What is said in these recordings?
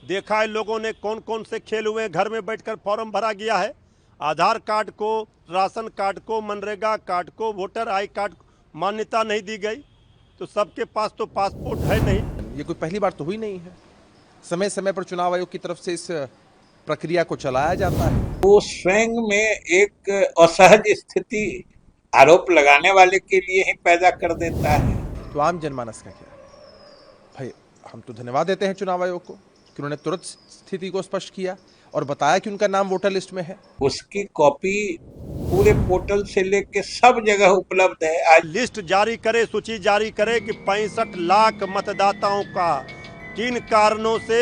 देखा है लोगों ने कौन कौन से खेल हुए, घर में बैठकर फॉर्म भरा गया है। आधार कार्ड को, राशन कार्ड को, मनरेगा कार्ड को, वोटर आई कार्ड को मान्यता नहीं दी गई, तो सबके पास तो पासपोर्ट है नहीं। ये कोई पहली बार तो हुई नहीं है। समय समय पर चुनाव आयोग की तरफ से इस प्रक्रिया को चलाया जाता है। वो स्वयं में एक असहज स्थिति आरोप लगाने वाले के लिए ही पैदा कर देता है। तो आम जनमानस का क्या भाई, हम तो धन्यवाद देते हैं चुनाव आयोग को कि उन्होंने तुरंत स्थिति को स्पष्ट किया और बताया कि उनका नाम वोटर लिस्ट में है। उसकी कॉपी पूरे पोर्टल से लेके सब जगह उपलब्ध है। आज लिस्ट जारी करे, सूची जारी करे कि 65 लाख मतदाताओं का किन कारणों से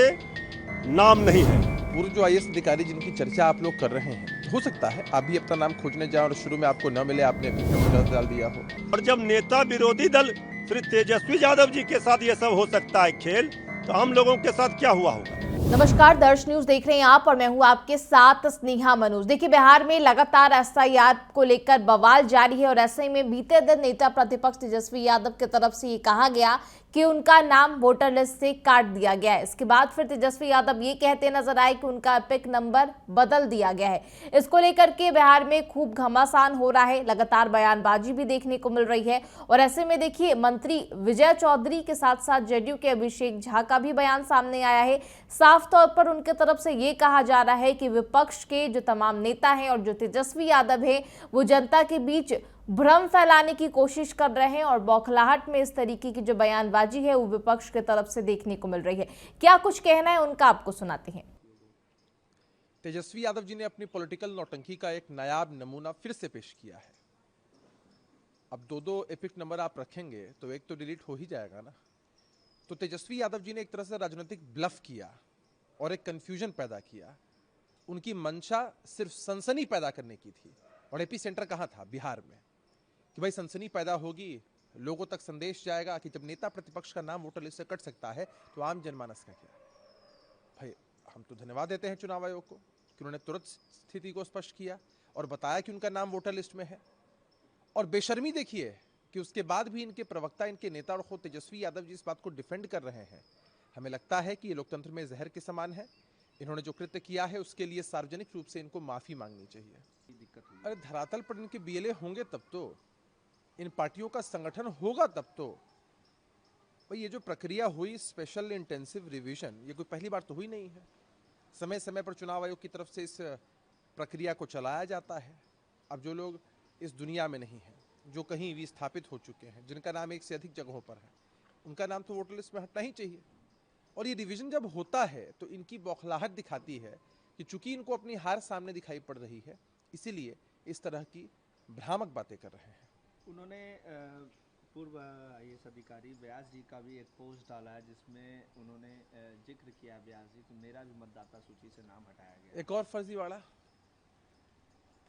नाम नहीं है। पूर्व जो आईएएस अधिकारी जिनकी चर्चा आप लोग कर रहे हैं, हो सकता है आप भी अपना नाम खोजने जाएं और शुरू में आपको न मिले, आपने भी डाल दिया हो। और जब नेता विरोधी दल श्री तेजस्वी यादव जी के साथ ये सब हो सकता है खेल, तो हम लोगों के साथ क्या हुआ होगा। नमस्कार, दर्श न्यूज देख रहे हैं आप और मैं हूं आपके साथ स्नेहा मनोज। देखिए, बिहार में लगातार एसआईआर को लेकर बवाल जारी है और ऐसे में बीते दिन नेता प्रतिपक्ष तेजस्वी यादव की तरफ से ये कहा गया कि उनका नाम वोटर लिस्ट से काट दिया गया है। इसके बाद फिर तेजस्वी यादव ये कहते नजर आए कि उनका एपिक नंबर बदल दिया गया है। इसको लेकर के बिहार में खूब घमासान हो रहा है, लगातार बयानबाजी भी देखने को मिल रही है। और ऐसे में देखिए, मंत्री विजय चौधरी के साथ साथ जेडीयू के अभिषेक झा का भी बयान सामने आया है। साफ तौर पर उनके तरफ से ये कहा जा रहा है कि विपक्ष के जो तमाम नेता हैं और जो तेजस्वी यादव है, वो जनता के बीच भ्रम फैलाने की कोशिश कर रहे हैं और बौखलाहट में इस तरीके की जो बयानबाजी है वो विपक्ष की तरफ से देखने को मिल रही है। क्या कुछ कहना है उनका, आपको सुनाते हैं। तेजस्वी यादव जी ने अपनी पॉलिटिकल नौटंकी का एक नायाब नमूना फिर से पेश किया है। अब दो एपिक नंबर आप रखेंगे तो एक तो डिलीट हो ही जाएगा ना। तो तेजस्वी यादव जी ने एक तरह से राजनीतिक ब्लफ किया और एक कंफ्यूजन पैदा किया। उनकी मंशा सिर्फ सनसनी पैदा करने की थी और एपी सेंटर कहां था? बिहार में। कि भाई सनसनी पैदा होगी, लोगों तक संदेश जाएगा कि जब नेता प्रतिपक्ष का नाम वोटर लिस्ट से कट सकता है तो आम जनमानस का क्या भाई। हम तो धन्यवाद देते हैं चुनाव आयोग को कि उन्होंने तुरंत स्थिति को स्पष्ट किया और बताया कि उनका नाम वोटर लिस्ट में है। और बेशर्मी देखिए कि उसके बाद भी इनके प्रवक्ता, इनके नेता और खुद तेजस्वी यादव जी इस बात को डिफेंड कर रहे हैं। हमें लगता है कि ये लोकतंत्र में जहर के समान है। इन्होंने जो कृत्य किया है उसके लिए सार्वजनिक रूप से इनको माफी मांगनी चाहिए। अरे धरातल पर इनके बीएलए होंगे तब तो, इन पार्टियों का संगठन होगा तब तो। भाई ये जो प्रक्रिया हुई स्पेशल इंटेंसिव रिवीजन, ये कोई पहली बार तो हुई नहीं है। समय समय पर चुनाव आयोग की तरफ से इस प्रक्रिया को चलाया जाता है। अब जो लोग इस दुनिया में नहीं हैं, जो कहीं भी स्थापित हो चुके हैं, जिनका नाम एक से अधिक जगहों पर है, उनका नाम तो वोटर लिस्ट में हटना ही चाहिए। और ये रिवीजन जब होता है तो इनकी बौखलाहट दिखाती है कि चूंकि इनको अपनी हार सामने दिखाई पड़ रही है, इसीलिए इस तरह की भ्रामक बातें कर रहे हैं। उन्होंने पूर्व आईएएस अधिकारी व्यास जी का भी एक पोस्ट डाला है जिसमें उन्होंने जिक्र किया व्यास जी कि मेरा भी मतदाता सूची से नाम हटाया गया। एक और फर्जीवाड़ा,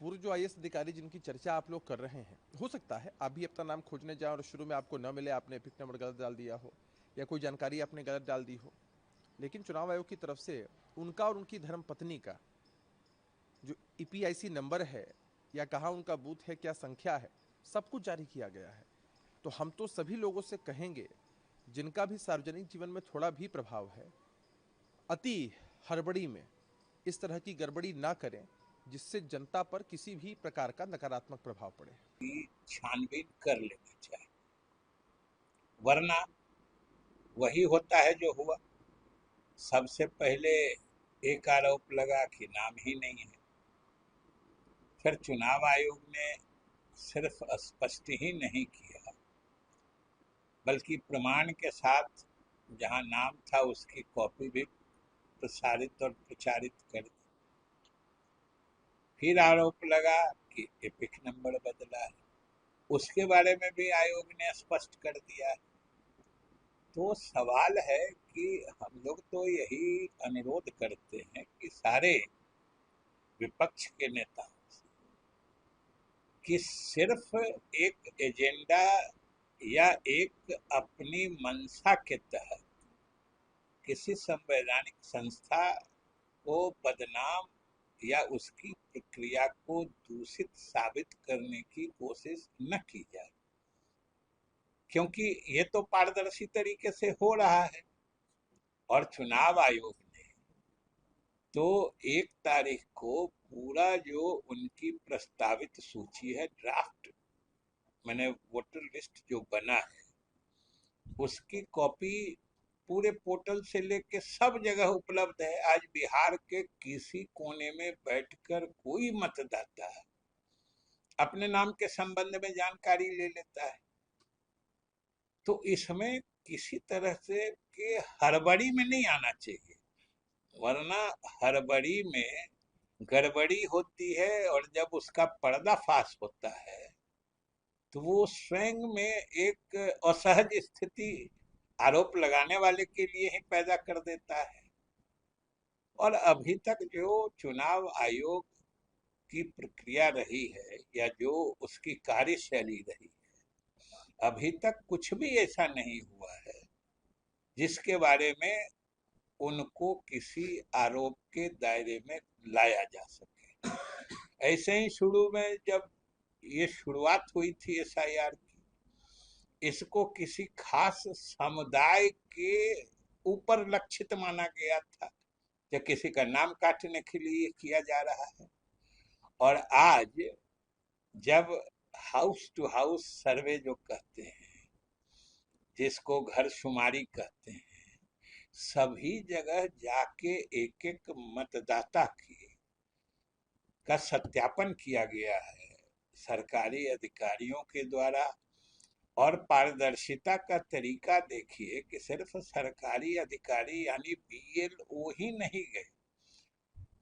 पूर्व जो आईएएस अधिकारी जिनकी चर्चा आप लोग कर रहे हैं, हो सकता है आप भी अपना नाम खोजने जाएं और शुरू में आपको न मिले, आपने एपिक नंबर गलत डाल दिया हो या कोई जानकारी आपने गलत डाल दी हो। लेकिन चुनाव आयोग की तरफ से उनका और उनकी धर्मपत्नी का जो ईपीआईसी नंबर है या कहाँ उनका बूथ है, क्या संख्या है, सब कुछ जारी किया गया है। तो हम तो सभी लोगों से कहेंगे जिनका भी सार्वजनिक जीवन में थोड़ा भी प्रभाव है, अति हड़बड़ी में इस तरह की गड़बड़ी ना करें जिससे जनता पर किसी भी प्रकार का नकारात्मक प्रभाव पड़े। छानबीन कर लेना चाहिए, वरना वही होता है जो हुआ। सबसे पहले एक आरोप लगा कि नाम ही नहीं है, फिर चुनाव आयोग ने सिर्फ स्पष्ट ही नहीं किया बल्कि प्रमाण के साथ जहां नाम था उसकी कॉपी भी प्रसारित और प्रचारित कर दी। फिर आरोप लगा कि एपिक नंबर बदला है, उसके बारे में भी आयोग ने स्पष्ट कर दिया है। तो सवाल है कि हम लोग तो यही अनुरोध करते हैं कि सारे विपक्ष के नेता कि सिर्फ एक एजेंडा या एक अपनी मंशा के तहत किसी संवैधानिक संस्था को बदनाम या उसकी प्रक्रिया को दूषित साबित करने की कोशिश न की जाए, क्योंकि ये तो पारदर्शी तरीके से हो रहा है। और चुनाव आयोग ने तो 1 तारीख को पूरा जो उनकी प्रस्तावित सूची है, ड्राफ्ट मैंने वोटर लिस्ट जो बना है, उसकी कॉपी पूरे पोर्टल से लेके सब जगह उपलब्ध है। आज बिहार के किसी कोने में बैठकर कोई मतदाता अपने नाम के संबंध में जानकारी ले लेता है। तो इसमें किसी तरह से के हड़बड़ी में नहीं आना चाहिए, वरना हड़बड़ी में गड़बड़ी होती है और जब उसका पर्दाफाश होता है तो वो स्वयं में एक असहज स्थिति आरोप लगाने वाले के लिए ही पैदा कर देता है। और अभी तक जो चुनाव आयोग की प्रक्रिया रही है या जो उसकी कार्यशैली रही है, अभी तक कुछ भी ऐसा नहीं हुआ है जिसके बारे में उनको किसी आरोप के दायरे में लाया जा सके। ऐसे ही शुरू में जब ये शुरुआत हुई थी SIR की, इसको किसी खास समुदाय के ऊपर लक्षित माना गया था, या किसी का नाम काटने के लिए किया जा रहा है। और आज जब हाउस टू हाउस सर्वे जो कहते हैं, जिसको घर शुमारी कहते हैं, सभी जगह जाके एक एक मतदाता का सत्यापन किया गया है सरकारी अधिकारियों के द्वारा। और पारदर्शिता का तरीका देखिए कि सिर्फ सरकारी अधिकारी यानी BLO ही नहीं गए,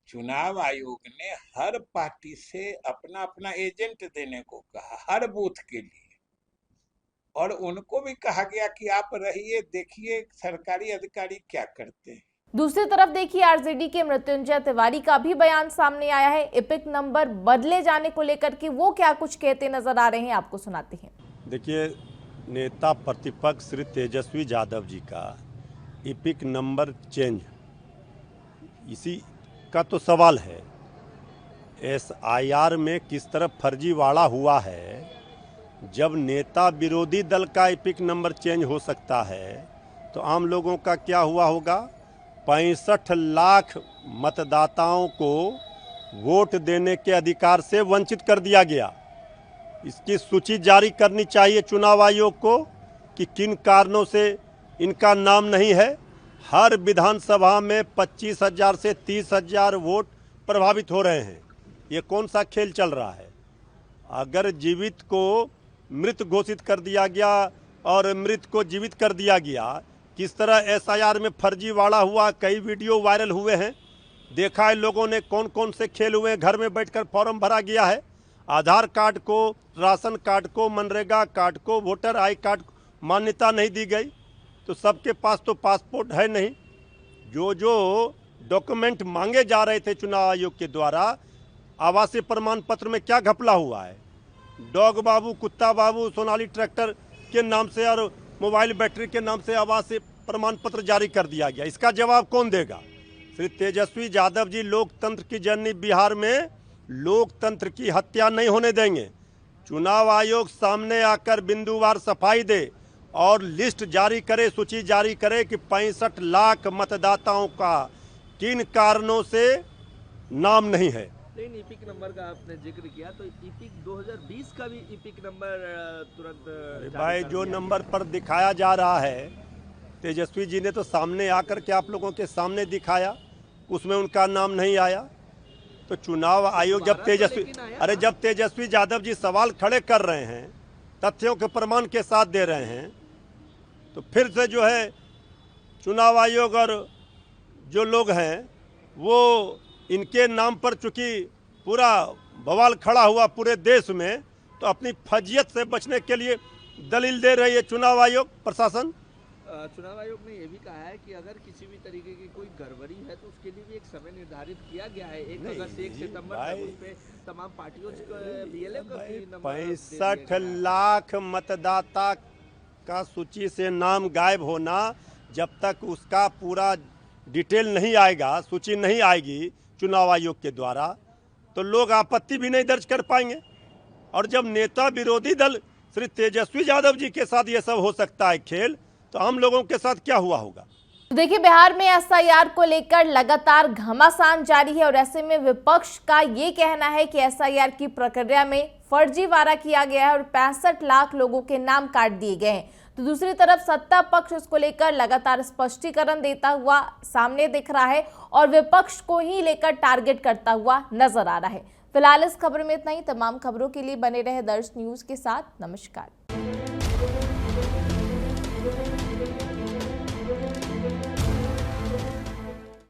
चुनाव आयोग ने हर पार्टी से अपना अपना एजेंट देने को कहा हर बूथ के लिए, और उनको भी कहा गया कि आप रहिए, देखिए सरकारी अधिकारी क्या करते हैं। दूसरी तरफ देखिए आरजेडी के मृत्युंजय तिवारी का भी बयान सामने आया है एपिक नंबर बदले जाने को लेकर के। वो क्या कुछ कहते नजर आ रहे हैं, आपको सुनाते हैं। देखिए, नेता प्रतिपक्ष श्री तेजस्वी यादव जी का एपिक नंबर चेंज, इसी का तो सवाल है। SIR में किस तरह फर्जीवाड़ा हुआ है। जब नेता विरोधी दल का एपिक नंबर चेंज हो सकता है तो आम लोगों का क्या हुआ होगा। 65 लाख मतदाताओं को वोट देने के अधिकार से वंचित कर दिया गया। इसकी सूची जारी करनी चाहिए चुनाव आयोग को कि किन कारणों से इनका नाम नहीं है। हर विधानसभा में 25,000 से 30,000 वोट प्रभावित हो रहे हैं। ये कौन सा खेल चल रहा है। अगर जीवित को मृत घोषित कर दिया गया और मृत को जीवित कर दिया गया, किस तरह SIR में फर्जीवाड़ा हुआ, कई वीडियो वायरल हुए हैं, देखा है लोगों ने कौन कौन से खेल हुए। घर में बैठकर फॉर्म भरा गया है, आधार कार्ड को, राशन कार्ड को, मनरेगा कार्ड को, वोटर आई कार्ड को मान्यता नहीं दी गई। तो सबके पास तो पासपोर्ट है नहीं। जो डॉक्यूमेंट मांगे जा रहे थे चुनाव आयोग के द्वारा, आवासीय प्रमाण पत्र में क्या घपला हुआ है। डॉग बाबू, कुत्ता बाबू, सोनाली ट्रैक्टर के नाम से और मोबाइल बैटरी के नाम से आवासीय प्रमाण पत्र जारी कर दिया गया। इसका जवाब कौन देगा। श्री तेजस्वी यादव जी लोकतंत्र की जननी बिहार में लोकतंत्र की हत्या नहीं होने देंगे। चुनाव आयोग सामने आकर बिंदुवार सफाई दे और लिस्ट जारी करे, सूची जारी करे कि 65 लाख मतदाताओं का किन कारणों से नाम नहीं है। लेकिन इपिक नंबर का आपने जिक्र किया, तो इपिक 2020 का भी इपिक नंबर तुरंत भाई जो नंबर पर दिखाया जा रहा है, तेजस्वी जी ने तो सामने आकर के आप लोगों के सामने दिखाया, उसमें उनका नाम नहीं आया। तो चुनाव आयोग जब तेजस्वी यादव जी सवाल खड़े कर रहे हैं, तथ्यों के प्रमाण के साथ दे रहे हैं, तो फिर से जो है चुनाव आयोग और जो लोग हैं वो इनके नाम पर चूंकि पूरा बवाल खड़ा हुआ पूरे देश में, तो अपनी फजियत से बचने के लिए दलील दे रही है चुनाव आयोग प्रशासन। चुनाव आयोग ने यह भी कहा है कि अगर किसी भी तरीके की कोई गड़बड़ी है तो उसके लिए भी एक समय निर्धारित किया गया है। 1 अगस्त से 1 सितंबर तक उस पे तमाम पार्टियों का 65 लाख मतदाता का सूची से नाम गायब होना, जब तक उसका पूरा डिटेल नहीं आएगा, सूची नहीं आएगी चुनाव आयोग के द्वारा, तो लोग आपत्ति भी नहीं दर्ज कर पाएंगे। और जब नेता विरोधी दल श्री तेजस्वी यादव जी के साथ ये सब हो सकता है खेल, तो हम लोगों के साथ क्या हुआ होगा। तो देखिए, बिहार में एसआईआर को लेकर लगातार घमासान जारी है और ऐसे में विपक्ष का ये कहना है कि एसआईआर की प्रक्रिया में फर्जीवाड़ा किया गया है और 65 लाख लोगों के नाम काट दिए गए हैं। तो दूसरी तरफ सत्ता पक्ष इसको लेकर लगातार स्पष्टीकरण देता हुआ सामने दिख रहा है और विपक्ष को ही लेकर टारगेट करता हुआ नजर आ रहा है। फिलहाल इस खबर में इतना ही। तमाम खबरों के लिए बने रहे दर्श न्यूज के साथ। नमस्कार।